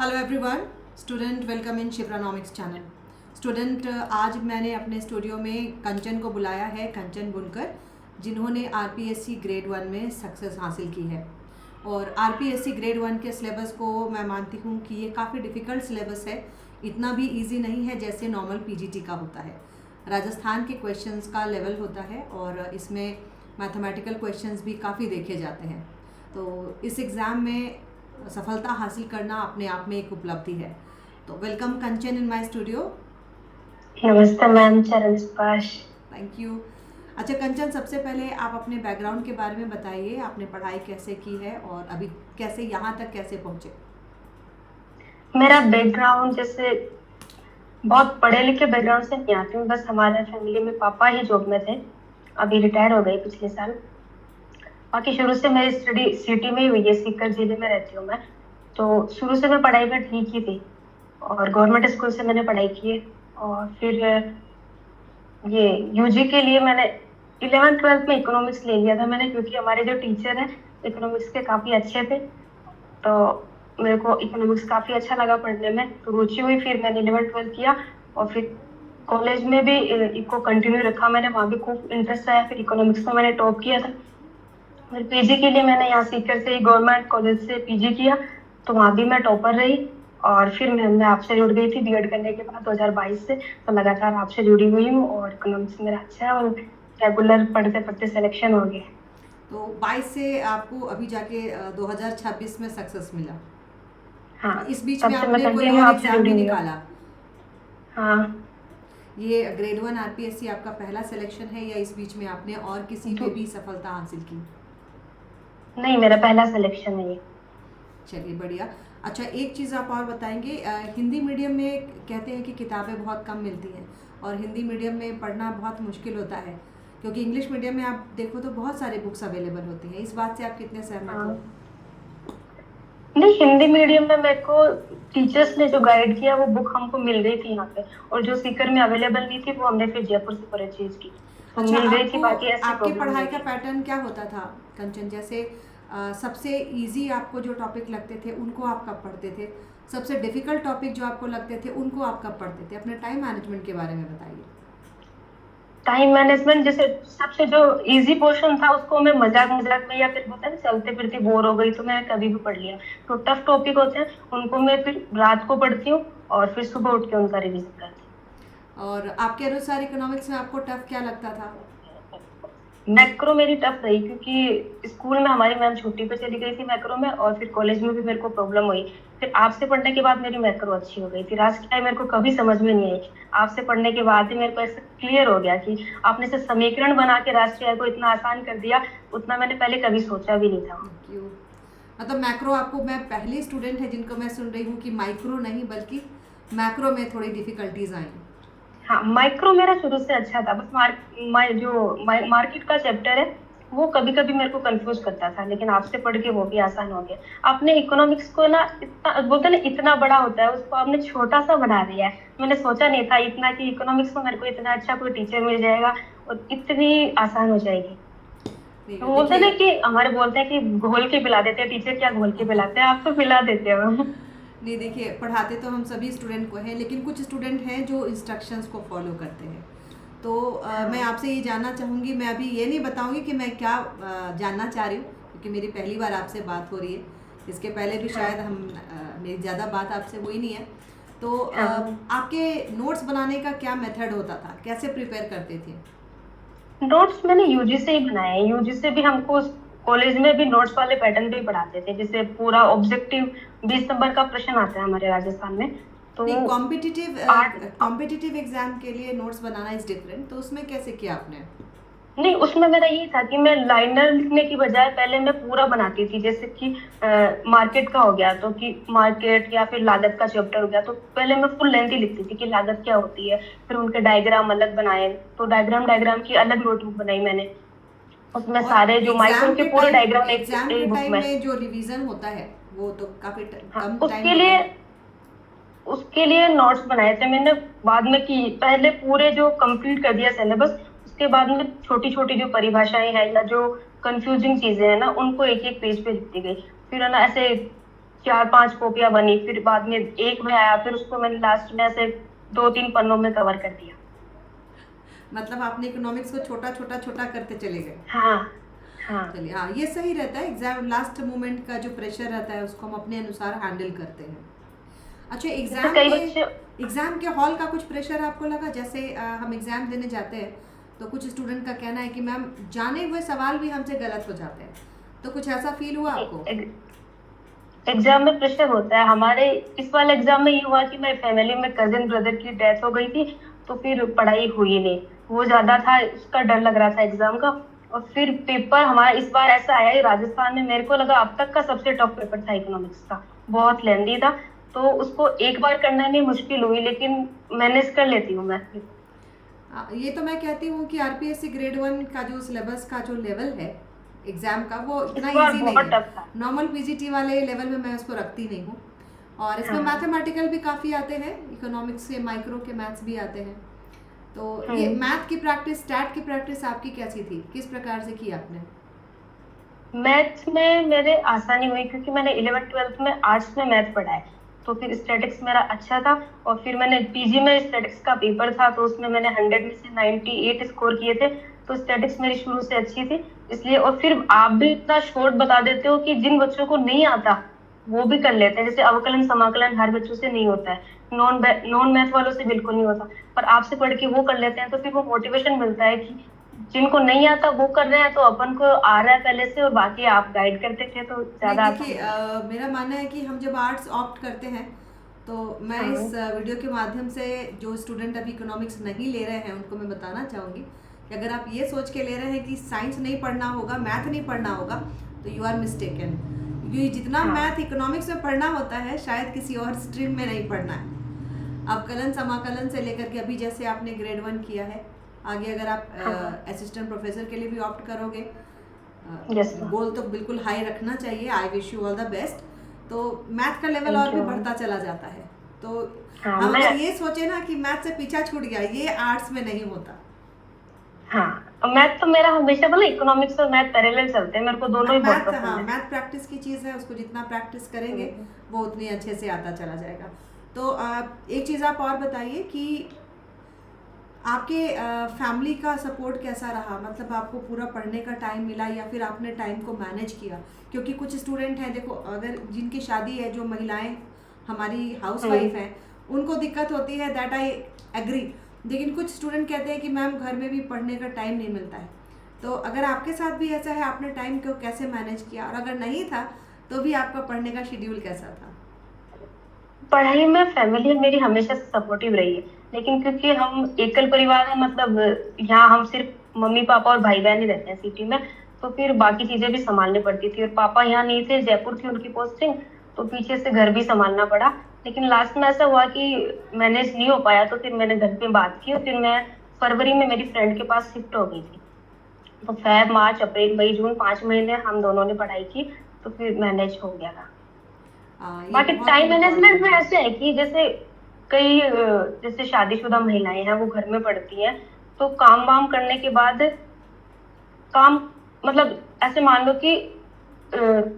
Hello everyone, student welcome in Shipranomics channel. Student, आज मैंने अपने स्टूडियो में कंचन को बुलाया है, कंचन बुनकर, जिन्होंने आरपीएससी ग्रेड 1 में सक्सेस हासिल की है। और आरपीएससी ग्रेड 1 के सिलेबस को मैं मानती हूँ कि ये काफ़ी डिफ़िकल्ट सिलेबस है, इतना भी इजी नहीं है जैसे नॉर्मल पीजीटी का होता है। राजस्थान के क्वेश्चंस का लेवल होता है और इसमें मैथमेटिकल क्वेश्चंस भी काफ़ी देखे जाते हैं। तो इस एग्ज़ाम में सफलता हासिल करना अपने आप में एक उपलब्धि है। तो welcome Kanchan in my studio. नमस्ते मैम, चरण स्पर्श। Thank you. अच्छा कंचन, सबसे पहले आप अपने बैकग्राउंड के बारे में बताइए, आपने पढ़ाई कैसे की है और अभी कैसे यहाँ तक कैसे पहुँचे। मेरा बैकग्राउंड जैसे बहुत पढ़े लिखे बैकग्राउंड से नहीं आती हूँ। बस हमारे फैमिली में पापा ही जॉब में थे, अभी रिटायर हो गए पिछले साल। बाकी शुरू से मेरी स्टडी सिटी में ही हुई है, सीकर जिले में रहती हूँ मैं। तो शुरू से मैं पढ़ाई में ठीक ही थी और गवर्नमेंट स्कूल से मैंने पढ़ाई की है। और फिर ये यूजी के लिए मैंने 11th-12th में इकोनॉमिक्स ले लिया था मैंने, क्योंकि हमारे जो टीचर हैं इकोनॉमिक्स के काफी अच्छे थे। तो मेरे को इकोनॉमिक्स काफी अच्छा लगा पढ़ने में, तो रुचि हुई। फिर मैंने 11th-12th किया और फिर कॉलेज में भी इको कंटिन्यू रखा मैंने, वहाँ भी खूब इंटरेस्ट आया। फिर इकोनॉमिक्स में मैंने टॉप किया था। फिर पीजी के लिए मैंने यहाँ सीकर से ही गवर्नमेंट कॉलेज से पीजी किया, तो वहाँ भी मैं टॉपर रही। और फिर मैं आपसे जुड़ गई थी बीएड करने के बाद 2022 से, तो लगातार आपसे जुड़ी हुई हूँ और इकोनॉमिक्स मेरा अच्छा है और रेगुलर पढ़ते पढ़ते सिलेक्शन हो गया। तो 22 से आपको अभी जाके 2026 में सक्सेस मिला। हाँ, इस बीच तब में से मैं आपने कोई कंटिन्यू और आपसे एग्ज़ाम जुड़ी भी हुई हूँ। निकाला? हाँ। ये ग्रेड 1 आरपीएससी आपका पहला सिलेक्शन है या इस बीच में आपने और किसी में भी सफलता हासिल की? नहीं, मेरा पहला सिलेक्शन है ये। चलिए बढ़िया। अच्छा, एक चीज़ आप और बताएंगे, हिंदी मीडियम में कहते हैं कि किताबें बहुत कम मिलती हैं और हिंदी मीडियम में पढ़ना बहुत मुश्किल होता है, क्योंकि इंग्लिश मीडियम में आप देखो तो बहुत सारे बुक्स अवेलेबल होती हैं। इस बात से आप कितने सहमत हो? हाँ, नहीं, हिंदी मीडियम में मेरे को टीचर्स ने जो गाइड किया वो बुक हमको मिल गई थी यहाँ पे, और जो सीकर में अवेलेबल नहीं थी वो हमने फिर जयपुर से परचेज की, तो अच्छा, मिल गई थी। आपको बाकी ऐसी आपके प्रॉब्लम पढ़ाई नहीं का थी। पैटर्न क्या होता था कंचन? जैसे सबसे इजी आपको जो टॉपिक लगते थे उनको आप कब पढ़ते थे? सबसे डिफ़िकल्ट टॉपिक जो आपको लगते थे उनको आप कब पढ़ते थे? अपने टाइम मैनेजमेंट के बारे में बताइए। टाइम मैनेजमेंट जैसे सबसे जो इजी पोर्शन था उसको मैं मजाक मजाक में या फिर बोलते हैं ना, चलते फिरते बोर हो गई तो मैं कभी भी पढ़ लिया। तो टफ टॉपिक होते हैं उनको मैं फिर रात को पढ़ती हूँ और फिर सुबह उठ के उनका रिवीजन करती और आपके अनुसार इकोनॉमिक्स में आपको टफ क्या लगता था? हूँ। मैक्रो मेरी टफ रही, क्योंकि स्कूल में हमारी मैम छुट्टी पे चली गई थी मैक्रो में, और फिर कॉलेज में भी मेरे को प्रॉब्लम हुई। फिर आपसे पढ़ने के बाद मेरी मैक्रो अच्छी हो गई थी। राष्ट्रीय मेरे को कभी समझ में नहीं आई, आपसे पढ़ने के बाद ही मेरे को ऐसा क्लियर हो गया कि आपने से समीकरण बना के राष्ट्रीय को इतना आसान कर दिया, उतना मैंने पहले कभी सोचा भी नहीं था। क्यों? मतलब मैक्रो आपको, मैं पहली स्टूडेंट है जिनको मैं सुन रही हूँ कि माइक्रो नहीं बल्कि मैक्रो में थोड़ी डिफ़िकल्टीज आई। हाँ, माइक्रो मेरा शुरू से अच्छा था। बस मार्केट का चैप्टर है वो कभी कभी मेरे को कंफ्यूज करता था, लेकिन आपसे पढ़ के वो भी आसान हो गया। आपने इकोनॉमिक्स को ना, इतना बोलते हैं ना इतना बड़ा होता है, उसको आपने छोटा सा बना दिया है। मैंने सोचा नहीं था इतना कि इकोनॉमिक्स में मेरे को इतना अच्छा कोई टीचर मिल जाएगा और इतनी आसान हो जाएगी। तो बोलते हैं ना देखिए, कि हमारे बोलते हैं कि घोल के पिला देते हैं टीचर, क्या घोल के पिलाते हैं, आप तो पिला देते हो। नहीं देखिए, पढ़ाते तो हम सभी स्टूडेंट को हैं, लेकिन कुछ स्टूडेंट हैं जो इंस्ट्रक्शंस को फॉलो करते हैं। तो मैं हाँ। आपसे ये जानना चाहूँगी, मैं अभी ये नहीं बताऊँगी कि मैं क्या जानना चाह रही हूँ, क्योंकि मेरी पहली बार आपसे बात हो रही है। इसके पहले भी हाँ। शायद मेरी ज़्यादा बात आपसे हुई नहीं है। तो हाँ, आपके नोट्स बनाने का क्या मेथड होता था, कैसे प्रिपेयर करते थे? नोट्स मैंने यूजी से ही बनाए हैं। यूजी से भी हमको कॉलेज में भी नोट्स वाले पैटर्न पे ही पढ़ाते थे, जैसे पूरा ऑब्जेक्टिव 20 नंबर का प्रश्न आता है हमारे राजस्थान में। तो नहीं, कॉम्पिटिटिव आठ कॉम्पिटिटिव एग्जाम के लिए नोट्स बनाना इज डिफरेंट, तो उसमें कैसे किया आपने? नहीं, उसमें मेरा ये था कि मैं लाइनर लिखने की बजाय पहले मैं पूरा बनाती थी। जैसे कि मार्केट का हो गया तो कि मार्केट, या फिर लागत का चैप्टर हो गया तो पहले मैं फुल लेंथ ही लिखती थी कि लागत क्या होती है। फिर उनके डायग्राम अलग बनाए, तो डायग्राम की अलग नोटबुक बनाई मैंने। उसमें और सारे जो माइक्रो के पूरे डायग्राम एक एग्जाम के एक बुक टाइम में। में जो रिवीजन होता है वो तो काफ़ी हाँ, कम टाइम उसके होता लिए है। उसके लिए नोट्स बनाए थे मैंने बाद में, कि पहले पूरे जो कंप्लीट कर दिया सिलेबस, उसके बाद में छोटी छोटी जो परिभाषाएं हैं या जो कंफ्यूजिंग चीजें हैं ना, उनको एक एक पेज पे लिखती गई। फिर है ना ऐसे 4-5 कॉपियां बनी, फिर बाद में एक में आया, फिर उसको मैंने लास्ट में ऐसे 2-3 पन्नों में कवर कर दिया। मतलब आपने इकोनॉमिक्स को छोटा छोटा छोटा करते चले गए। हाँ हाँ। चलिए, हाँ, ये सही रहता है। एग्जाम लास्ट मोमेंट का जो प्रेशर रहता है उसको हम अपने अनुसार हैंडल करते हैं। अच्छा, जैसे कई बच्चे एग्जाम के हॉल का कुछ प्रेशर आपको लगा? जैसे हम एग्जाम देने जाते हैं तो कुछ स्टूडेंट का कहना है कि मैम जाने हुए सवाल भी हमसे गलत हो जाते हैं, तो कुछ ऐसा फील हुआ आपको? एग्जाम में प्रेशर होता है। हमारे इस वाले एग्जाम में ये हुआ कि मेरे फैमिली में कजिन ब्रदर की डेथ हो गई थी, तो फिर पढ़ाई हुई नहीं, वो ज्यादा था, उसका डर लग रहा था एग्जाम का। और फिर पेपर हमारा इस बार ऐसा आया है राजस्थान में, मेरे को लगा अब तक का सबसे टफ पेपर था इकोनॉमिक्स का, बहुत लेंदी था, तो उसको एक बार करने में मुश्किल हुई, लेकिन मैनेज कर लेती हूँ मैं। ये तो मैं कहती हूँ कि आरपीएससी ग्रेड 1 का जो सिलेबस का जो लेवल है एग्जाम का, वो इतना इजी नहीं है। नॉर्मल पीजीटी वाले लेवल में मैं उसको रखती नहीं हूँ। और इसमें मैथमेटिकल भी काफ़ी आते हैं, इकोनॉमिक्स से माइक्रो के मैथ्स भी आते हैं। तो ये मैथ की प्रैक्टिस, स्टैट की प्रैक्टिस आपकी कैसी थी? किस प्रकार से की आपने? मैथ्स में मेरे आसानी हुई क्योंकि मैंने 11th-12th में आर्ट्स में मैथ पढ़ा है, तो फिर स्टैटिक्स मेरा अच्छा था। और फिर मैंने पीजी में स्टैटिक्स का पेपर था, तो उसमें मैंने 100 में से 98 स्कोर किए थे, तो स्टैटिक्स मेरी शुरू से अच्छी थी इसलिए। और फिर आप भी इतना शॉर्ट बता देते हो कि जिन बच्चों को नहीं आता वो भी कर लेते हैं। जैसे अवकलन समाकलन हर बच्चों से नहीं होता है, नॉन मैथ वालों से बिल्कुल नहीं होता, पर आपसे पढ़ के वो कर लेते हैं, तो फिर वो मोटिवेशन मिलता है कि जिनको नहीं आता वो कर रहे हैं, तो अपन को आ रहा है पहले से, और बाकी आप गाइड करते थे तो ज्यादा। देखिए, मेरा मानना है कि हम जब आर्ट्स ऑप्ट करते हैं तो मैं इस वीडियो के माध्यम से जो स्टूडेंट अभी इकोनॉमिक्स नहीं ले रहे हैं उनको मैं बताना चाहूँगी कि अगर आप ये सोच के ले रहे हैं कि साइंस नहीं पढ़ना होगा, मैथ नहीं पढ़ना होगा, तो यू आर मिस्टेकन। क्योंकि जितना मैथ इकोनॉमिक्स में पढ़ना होता है शायद किसी और स्ट्रीम में नहीं पढ़ना है। अवकलन समाकलन से लेकर के अभी जैसे आपने ग्रेड 1 किया है, आगे अगर आप असिस्टेंट प्रोफेसर के लिए भी ऑप्ट करोगे, गोल तो बिल्कुल हाई रखना चाहिए। आई wish you all the best. तो मैथ का लेवल और भी बढ़ता चला जाता है। तो हम ये सोचे ना कि मैथ से पीछा छूट गया, ये आर्ट्स में नहीं होता। हाँ, मैथ तो मेरा हमेशा बोला इकोनॉमिक्स और मैथ पैरेलल चलते हैं, मेरे को दोनों ही बहुत पसंद है। मैथ प्रैक्टिस की चीज़ है, उसको जितना प्रैक्टिस करेंगे वो उतनी अच्छे से आता चला जाएगा। तो एक चीज़ आप और बताइए कि आपके फैमिली का सपोर्ट कैसा रहा? मतलब आपको पूरा पढ़ने का टाइम मिला या फिर आपने टाइम को मैनेज किया? क्योंकि कुछ स्टूडेंट हैं, देखो, अगर जिनकी शादी है, जो महिलाएं हमारी हाउसवाइफ हैं, उनको दिक्कत होती है, दैट आई एग्री। लेकिन कुछ स्टूडेंट कहते हैं कि मैम घर में भी पढ़ने का टाइम नहीं मिलता है। तो अगर आपके साथ भी ऐसा है, आपने टाइम को कैसे मैनेज किया? और अगर नहीं था तो भी आपका पढ़ने का शेड्यूल कैसा था? पढ़ाई में फैमिली मेरी हमेशा से सपोर्टिव रही है, लेकिन क्योंकि हम एकल परिवार है, मतलब यहाँ हम सिर्फ मम्मी पापा और भाई बहन ही रहते हैं सिटी में, तो फिर बाकी चीजें भी संभालनी पड़ती थी। और पापा यहाँ नहीं थे, जयपुर थी उनकी पोस्टिंग, तो पीछे से घर भी संभालना पड़ा। लेकिन लास्ट में ऐसा हुआ कि मैनेज नहीं हो पाया, तो फिर मैंने घर पे बात की और फिर मैं फरवरी में मेरी फ्रेंड के पास शिफ्ट हो गई थी। तो फेब, मार्च, अप्रैल, मई, जून 5 महीने हम दोनों ने पढ़ाई की, तो फिर मैनेज हो गया था। बाकी टाइम मैनेजमेंट में ऐसे है कि जैसे कई जैसे शादीशुदा महिलाएं हैं, वो घर में पढ़ती हैं, तो काम वाम करने के बाद काम, मतलब ऐसे मान लो कि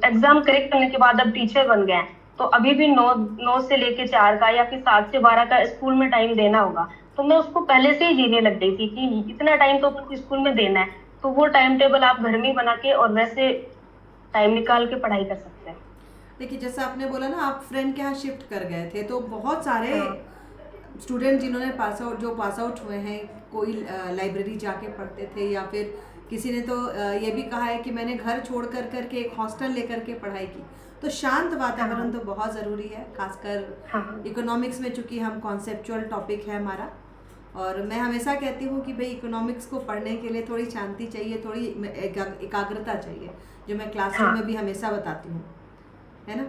एग्जाम करेक्ट करने के बाद अब टीचर बन गए हैं, तो अभी भी 9 से लेके 4 का या फिर 7 से 12 का स्कूल में टाइम देना होगा। तो मैं उसको पहले से ही जीने लग गई थी कि इतना टाइम तो आपको स्कूल में देना है, तो वो टाइम टेबल आप घर में ही बना के और वैसे टाइम निकाल के पढ़ाई कर सकते हैं। देखिए, जैसा आपने बोला ना, आप फ्रेंड के यहाँ शिफ्ट कर गए थे, तो बहुत सारे स्टूडेंट जिन्होंने पास आउट हुए हैं, कोई लाइब्रेरी जाके पढ़ते थे, या फिर किसी ने तो ये भी कहा है कि मैंने घर छोड़ करके एक हॉस्टल लेकर के पढ़ाई की। तो शांत वातावरण तो बहुत ज़रूरी है, खासकर इकोनॉमिक्स में, चूँकि हम कॉन्सेप्चुअल टॉपिक है हमारा। और मैं हमेशा कहती हूँ कि भाई इकोनॉमिक्स को पढ़ने के लिए थोड़ी शांति चाहिए, थोड़ी एकाग्रता चाहिए, जो मैं क्लासरूम में भी हमेशा बताती हूँ, है ना।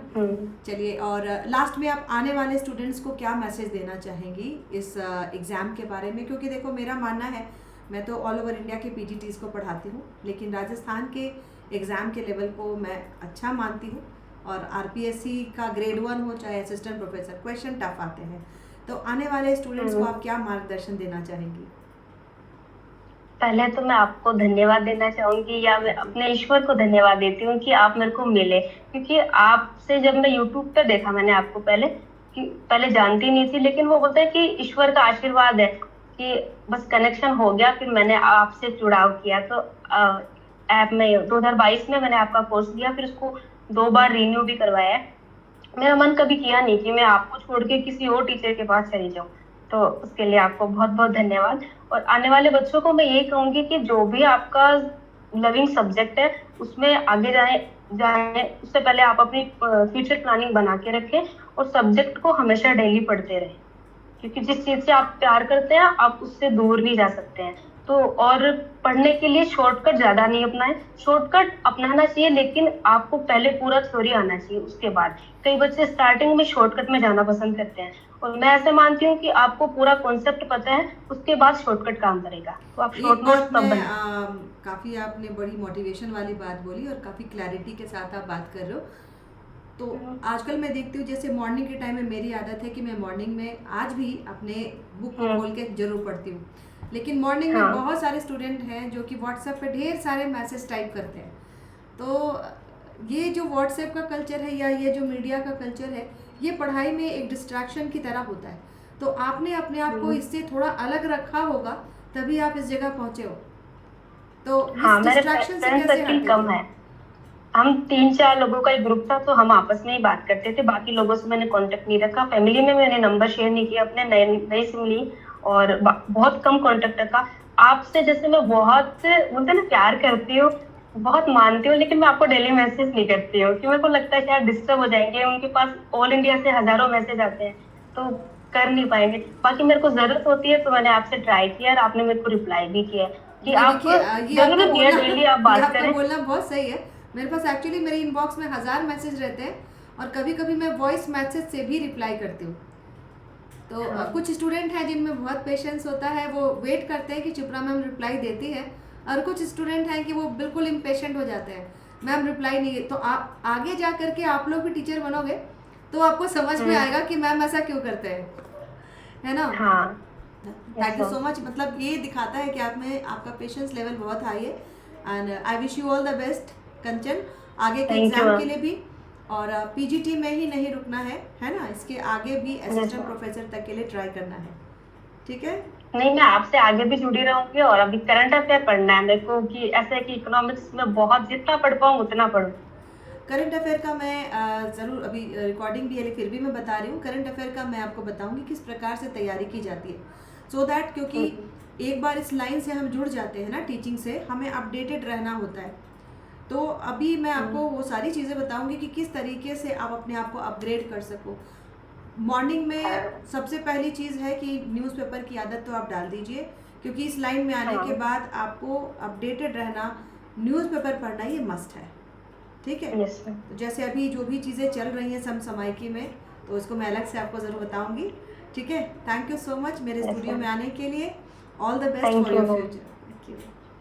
चलिए, और लास्ट में आप आने वाले स्टूडेंट्स को क्या मैसेज देना चाहेंगी इस एग्ज़ाम के बारे में? क्योंकि देखो, मेरा मानना है, मैं तो ऑल ओवर इंडिया के पीजीटीज़ को पढ़ाती हूँ, लेकिन राजस्थान के एग्ज़ाम के लेवल को मैं अच्छा मानती हूँ। और आरपीएससी का ग्रेड 1 हो चाहे असिस्टेंट प्रोफेसर, क्वेश्चन टफ आते हैं। तो आने वाले स्टूडेंट्स को आप क्या मार्गदर्शन देना चाहेंगी? पहले तो मैं आपको धन्यवाद देना चाहूंगी, या मैं अपने ईश्वर को धन्यवाद देती हूँ कि आप मेरे को मिले। क्योंकि आपसे जब मैं यूट्यूब पे देखा मैंने आपको पहले, कि पहले जानती नहीं थी, लेकिन वो बोलते हैं कि ईश्वर का आशीर्वाद है कि बस कनेक्शन हो गया, फिर मैंने आपसे जुड़ाव किया। तो ऐप में 2022 में मैंने आपका कोर्स लिया, फिर उसको 2 बार रिन्यू भी करवाया है। मेरा मन कभी किया नहीं कि मैं आपको छोड़ के किसी और टीचर के पास चली जाऊं। तो उसके लिए आपको बहुत बहुत धन्यवाद। और आने वाले बच्चों को मैं यही कहूंगी कि जो भी आपका लविंग सब्जेक्ट है उसमें आगे जाए जाए उससे पहले आप अपनी फ्यूचर प्लानिंग बना के रखें, और सब्जेक्ट को हमेशा डेली पढ़ते रहें। क्योंकि जिस चीज से आप प्यार करते हैं आप उससे दूर नहीं जा सकते हैं। तो और पढ़ने के लिए शॉर्टकट ज्यादा नहीं अपनाएं। शॉर्टकट अपनाना चाहिए, लेकिन आपको पहले पूरा थ्योरी आना चाहिए उसके बाद। कई बच्चे स्टार्टिंग में शॉर्टकट में जाना पसंद करते हैं, और मैं ऐसे मानती हूँ कि आपको पूरा कॉन्सेप्ट पता है, उसके बाद शॉर्टकट काम करेगा। तो आप एक शॉर्ट बात नोट्स तब मैं बनाएं। काफ़ी आपने बड़ी मोटिवेशन वाली बात बोली और काफ़ी क्लैरिटी के साथ आप बात कर रहे हो। तो आजकल मैं देखती हूँ, जैसे मॉर्निंग के टाइम में मेरी आदत है कि मैं मॉर्निंग में आज भी अपने बुक को खोल के जरूर पढ़ती हूँ। लेकिन मॉर्निंग में हाँ बहुत सारे स्टूडेंट हैं जो कि व्हाट्सएप पे ढेर सारे मैसेज टाइप करते हैं। तो ये जो व्हाट्सएप का कल्चर है या ये जो मीडिया का कल्चर है, ये पढ़ाई में एक डिस्ट्रैक्शन की तरह होता है। तो आपने अपने आप को इससे थोड़ा अलग रखा होगा, तभी आप इस जगह पहुंचे हो। तो हाँ, इस मेरे डिस्ट्रैक्शन से फ्रेंड कैसे सर्किल हटते कम थे? है। हम 3-4 लोगों का एक ग्रुप था, तो हम आपस में ही बात करते थे। बाकी लोगों से मैंने कांटेक्ट नहीं रखा। फैमिली में मैंने नंबर शेयर नहीं किया अपने, नई नई सिम ली, और बहुत कम कांटेक्ट रखा। आपसे जैसे मैं बहुत बोलते हैं ना प्यार करती हूँ, बहुत मानती हूँ, लेकिन मैं आपको डेली मैसेज नहीं करती हूँ, कि मेरे को लगता है शायद डिस्टर्ब हो जाएंगे। उनके पास ऑल इंडिया से हजारों मैसेज आते हैं, तो कर नहीं पाएंगे। बाकी मेरे को जरूरत होती है तो मैंने आपसे ट्राई किया, और आपने मेरे को रिप्लाई भी किया है कि ये आप देखिए, ये आपका जरूरी नहीं है बोलना डेली आप ये बात आपका करें। बोलना बहुत सही है। मेरे पास एक्चुअली मेरे इनबॉक्स में 1000 मैसेज रहते हैं, और कभी कभी मैं वॉइस मैसेज से भी रिप्लाई करती हूँ। तो हाँ कुछ स्टूडेंट हैं जिनमें बहुत पेशेंस होता है, वो वेट करते हैं कि चित्रा मैम रिप्लाई देती है, और कुछ स्टूडेंट हैं कि वो बिल्कुल इम्पेशेंट हो जाते हैं, मैम रिप्लाई नहीं। तो आप आगे जा करके आप लोग भी टीचर बनोगे तो आपको समझ में आएगा कि मैम ऐसा क्यों करते हैं, है ना। हाँ। Thank you so much. मतलब ये दिखाता है कि आप में आपका पेशेंस लेवल बहुत हाई है। And I wish you all the best Kanchan, आगे के थैंक यू एग्जाम के मैम। लिए भी। और पीजीटी में ही नहीं रुकना है ना, इसके आगे भी असिस्टेंट ma'am। प्रोफेसर तक के लिए ट्राई करना है, ठीक है। नहीं, मैं आपसे आगे भी जुड़ी रहूंगी, और अभी करंट अफेयर पढ़ना है मेरे को, कि ऐसा है कि इकोनॉमिक्स में बहुत जितना पढ़ पाऊँ उतना पढ़ूं। करंट अफेयर का मैं ज़रूर, अभी रिकॉर्डिंग भी है लेकिन फिर भी मैं बता रही हूँ, करंट अफेयर का मैं आपको बताऊँगी किस प्रकार से तैयारी की जाती है। सो दैट, क्योंकि एक बार इस लाइन से हम जुड़ जाते हैं ना, टीचिंग से, हमें अपडेटेड रहना होता है। तो अभी मैं आपको वो सारी चीज़ें बताऊंगी कि किस तरीके से आप अपने आप को अपग्रेड कर सको। मॉर्निंग में सबसे पहली चीज़ है कि न्यूज़पेपर की आदत तो आप डाल दीजिए, क्योंकि इस लाइन में आने के बाद आपको अपडेटेड रहना, न्यूज़पेपर पढ़ना ये मस्ट है, ठीक है। Yes ma'am. तो जैसे अभी जो भी चीज़ें चल रही हैं समसामयिकी में, तो इसको मैं अलग से आपको ज़रूर बताऊंगी, ठीक है। थैंक यू सो मच मेरे स्टूडियो में आने के लिए। All the best thank for you your ma'am. Future. Thank you.